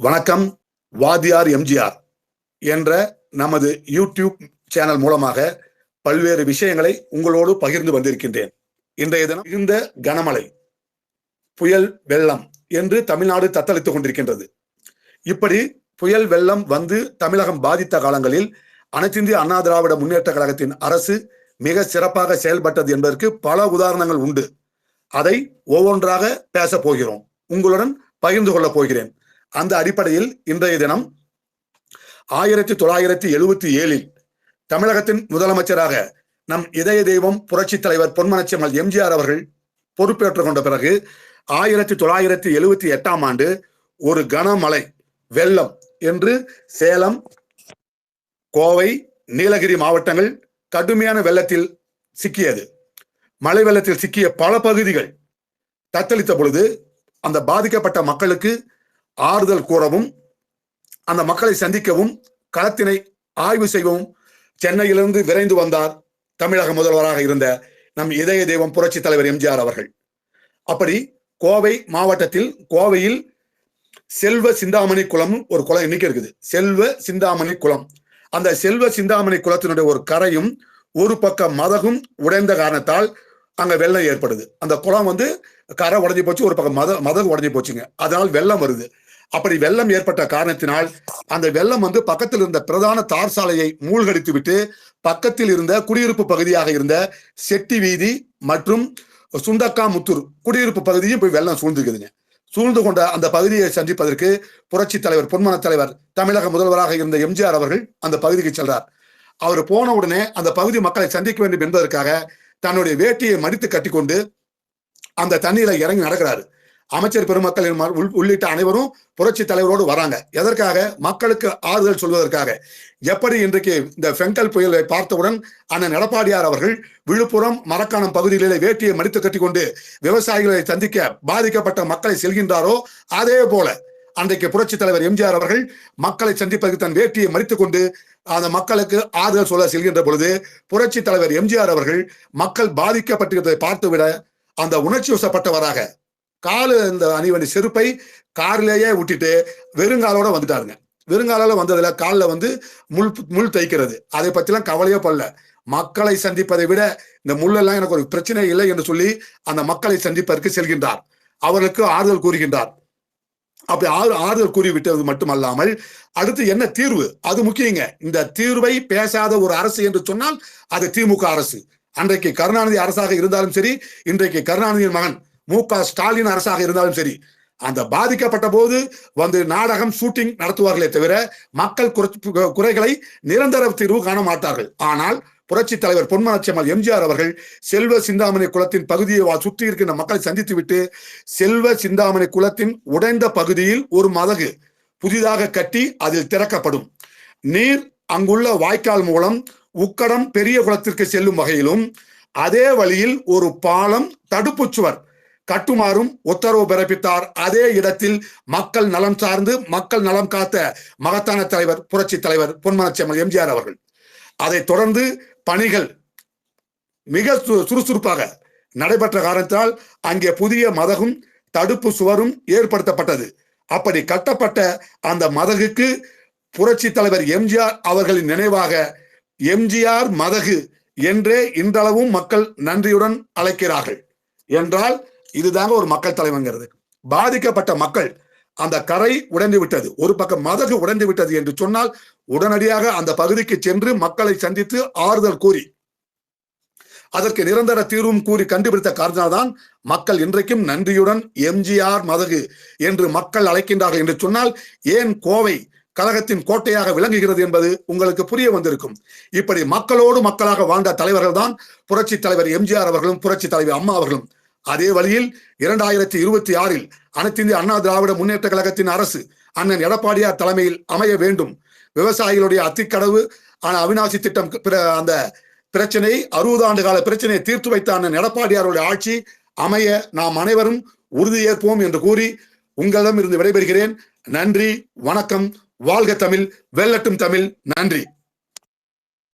வணக்கம். வாதியார் எம்ஜிஆர் என்ற நமது யூடியூப் சேனல் மூலமாக பல்வேறு விஷயங்களை உங்களோடு பகிர்ந்து வந்திருக்கின்றேன். இன்றைய தினம் மிகுந்த கனமழை, புயல், வெள்ளம் என்று தமிழ்நாடு தத்தளித்துக் கொண்டிருக்கின்றது. இப்படி புயல் வெள்ளம் வந்து தமிழகம் பாதித்த காலங்களில் அனைத்திந்திய அண்ணா திராவிட முன்னேற்ற கழகத்தின் அரசு மிக சிறப்பாக செயல்பட்டது என்பதற்கு பல உதாரணங்கள் உண்டு. அதை ஒவ்வொன்றாக பேசப் போகிறோம், உங்களுடன் பகிர்ந்து கொள்ளப் போகிறேன். அந்த அடிப்படையில் இன்றைய தினம் 1977 தமிழகத்தின் முதலமைச்சராக நம் இதய தெய்வம் புரட்சி தலைவர் பொன்மனச்செம்மல் எம்ஜிஆர் அவர்கள் பொறுப்பேற்றுக் கொண்ட பிறகு 1978 ஆண்டு ஒரு கனமழை வெள்ளம் என்று சேலம், கோவை, நீலகிரி மாவட்டங்கள் கடுமையான வெள்ளத்தில் சிக்கியது. மழை வெள்ளத்தில் சிக்கிய பல பகுதிகள் தத்தளித்த பொழுது அந்த பாதிக்கப்பட்ட மக்களுக்கு ஆறுதல் கூறவும், அந்த மக்களை சந்திக்கவும், களத்தினை ஆய்வு செய்யவும் சென்னையிலிருந்து விரைந்து வந்தார் தமிழக முதல்வராக இருந்த நம் இதய தெய்வம் புரட்சி தலைவர் எம்ஜிஆர் அவர்கள். அப்படி கோவை மாவட்டத்தில், கோவையில் செல்வ சிந்தாமணி குளம் ஒரு குளம் இன்னைக்கு இருக்குது, செல்வ சிந்தாமணி குளம். அந்த செல்வ சிந்தாமணி குளத்தினுடைய ஒரு கரையும் ஒரு பக்கம் மதகும் உடைந்த காரணத்தால் அங்க வெள்ளம் ஏற்படுது. அந்த குளம் கரை உடைஞ்சு போச்சு, ஒரு பக்கம் மதகு உடைஞ்சு போச்சுங்க. அதனால் வெள்ளம் வருது. அப்படி வெள்ளம் ஏற்பட்ட காரணத்தினால் அந்த வெள்ளம் பக்கத்தில் இருந்த பிரதான தார் சாலையை மூழ்கடித்து விட்டு பக்கத்தில் இருந்த குடியிருப்பு பகுதியாக இருந்த செட்டி வீதி மற்றும் சுண்டக்காமுத்தூர் குடியிருப்பு பகுதியும் போய் வெள்ளம் சூழ்ந்துக்குதுங்க. சூழ்ந்து கொண்ட அந்த பகுதியை சந்திப்பதற்கு புரட்சி தலைவர் பொன்மன தலைவர் தமிழக முதல்வராக இருந்த எம்ஜிஆர் அவர்கள் அந்த பகுதிக்கு செல்றார். அவர் போன உடனே அந்த பகுதி மக்களை சந்திக்க வேண்டும் என்பதற்காக தன்னுடைய வேட்டியை மடித்து கட்டிக்கொண்டு அந்த தண்ணீரை இறங்கி நடக்கிறாரு. அமைச்சர் பெருமக்கள் உள்ளிட்ட அனைவரும் புரட்சி தலைவரோடு வராங்க. எதற்காக? மக்களுக்கு ஆறுதல் சொல்வதற்காக. எப்படி இன்றைக்கு இந்த பெங்கல் புயலை பார்த்தவுடன் அண்ணன் எடப்பாடியார் அவர்கள் விழுப்புரம், மரக்காணம் பகுதிகளிலே வேட்டியை மடித்து கட்டிக்கொண்டு விவசாயிகளை சந்திக்க பாதிக்கப்பட்ட மக்களை செல்கின்றாரோ, அதே போல அன்றைக்கு புரட்சி தலைவர் எம்ஜிஆர் அவர்கள் மக்களை சந்திப்பதற்கு தன் வேட்டியை மடித்துக் கொண்டு அந்த மக்களுக்கு ஆறுதல் சொல்ல செல்கின்ற பொழுது புரட்சி தலைவர் எம்ஜிஆர் அவர்கள் மக்கள் பாதிக்கப்பட்டிருப்பதை பார்த்துவிட அந்த உணர்ச்சி வசப்பட்டவராக காலு இந்த அணிவணி செருப்பை காரிலேயே விட்டுட்டு வெறுங்காலோட வந்துட்டாருங்க. வெறுங்காலால வந்ததுல காலில் முள் தைக்கிறது, அதை பற்றிலாம் கவலையோ படல. மக்களை சந்திப்பதை விட இந்த முள்ளெல்லாம் எனக்கு ஒரு பிரச்சனை இல்லை என்று சொல்லி அந்த மக்களை சந்திப்பதற்கு செல்கின்றார். அவர்களுக்கு ஆறுதல் கூறுகின்றார். அப்படி ஆறுதல் கூறிவிட்டது மட்டுமல்லாமல் அடுத்து என்ன தீர்வு, அது முக்கியங்க. இந்த தீர்வை பேசாத ஒரு அரசு என்று சொன்னால் அது திமுக அரசு. அன்றைக்கு கருணாநிதி அரசாக இருந்தாலும் சரி, இன்றைக்கு கருணாநிதியின் மகன் மு.க. ஸ்டாலின் அரசாக இருந்தாலும் சரி, அந்த பாதிக்கப்பட்ட போது நாடகம் ஷூட்டிங் நடத்துவார்களே தவிர மக்கள் குறைகளை நிரந்தர தீர்வு காண மாட்டார்கள். ஆனால் புரட்சி தலைவர் பொன்மனச்செம்மல் எம்ஜிஆர் அவர்கள் செல்வ சிந்தாமணி குளத்தின் பகுதியை சுற்றி இருக்கின்ற மக்களை சந்தித்து விட்டு செல்வ சிந்தாமணி குளத்தின் உடைந்த பகுதியில் ஒரு மதகு புதிதாக கட்டி அதில் திறக்கப்படும். நீர் அங்குள்ள வாய்க்கால் மூலம் உக்கடம் பெரிய குளத்திற்கு செல்லும் வகையிலும், அதே வழியில் ஒரு பாலம், தடுப்பு சுவர் கட்டுமாறும் உத்தரவு பிறப்பித்தார். அதே இடத்தில் மக்கள் நலம் சார்ந்து மக்கள் நலம் காத்த மகத்தான தலைவர் புரட்சி தலைவர் பொன்மனச்செம்மல் எம்ஜிஆர் அவர்கள். அதை தொடர்ந்து பணிகள் மிக சுறுசுறுப்பாக நடைபெற்ற காரணத்தால் அங்கே புதிய மதகும் தடுப்பு சுவரும் ஏற்படுத்தப்பட்டது. அப்படி கட்டப்பட்ட அந்த மதகுக்கு புரட்சி தலைவர் எம்ஜிஆர் அவர்களின் நினைவாக எம்ஜிஆர் மதகு என்றே இன்றளவும் மக்கள் நன்றியுடன் அழைக்கிறார்கள். என்றால் இதுதாங்க ஒரு மக்கள் தலைவங்கிறது. பாதிக்கப்பட்ட மக்கள் அந்த கரை உடைந்து விட்டது, ஒரு பக்கம் மதகு உடைந்து விட்டது என்று சொன்னால் உடனடியாக அந்த பகுதிக்கு சென்று மக்களை சந்தித்து ஆறுதல் கூறி அதற்கு நிரந்தர தீர்வும் கூறி கண்டுபிடித்த காரணத்தால்தான் மக்கள் இன்றைக்கும் நன்றியுடன் எம்ஜிஆர் மதகு என்று மக்கள் அழைக்கின்றார்கள். என்று சொன்னால் ஏன் கோவை கழகத்தின் கோட்டையாக விளங்குகிறது என்பது உங்களுக்கு புரிய வந்திருக்கும். இப்படி மக்களோடு மக்களாக வாழ்ந்த தலைவர்கள் தான் புரட்சி தலைவர் எம்ஜிஆர் அவர்களும் புரட்சி தலைவர் அம்மா அவர்களும். அதே வழியில் 2026 அனைத்து இந்திய அண்ணா திராவிட முன்னேற்ற கழகத்தின் அரசு அண்ணன் எடப்பாடியார் தலைமையில் அமைய வேண்டும். விவசாயிகளுடைய அத்திக்கடவு அவிநாசி திட்டம் அந்த பிரச்சனை 60 ஆண்டு கால பிரச்சனையை தீர்த்து வைத்த அண்ணன் எடப்பாடியாருடைய ஆட்சி அமைய நாம் அனைவரும் உறுதியேற்போம் என்று கூறி உங்களிடம் இருந்து விடைபெறுகிறேன். நன்றி, வணக்கம். வாழ்க தமிழ், வெல்லட்டும் தமிழ். நன்றி.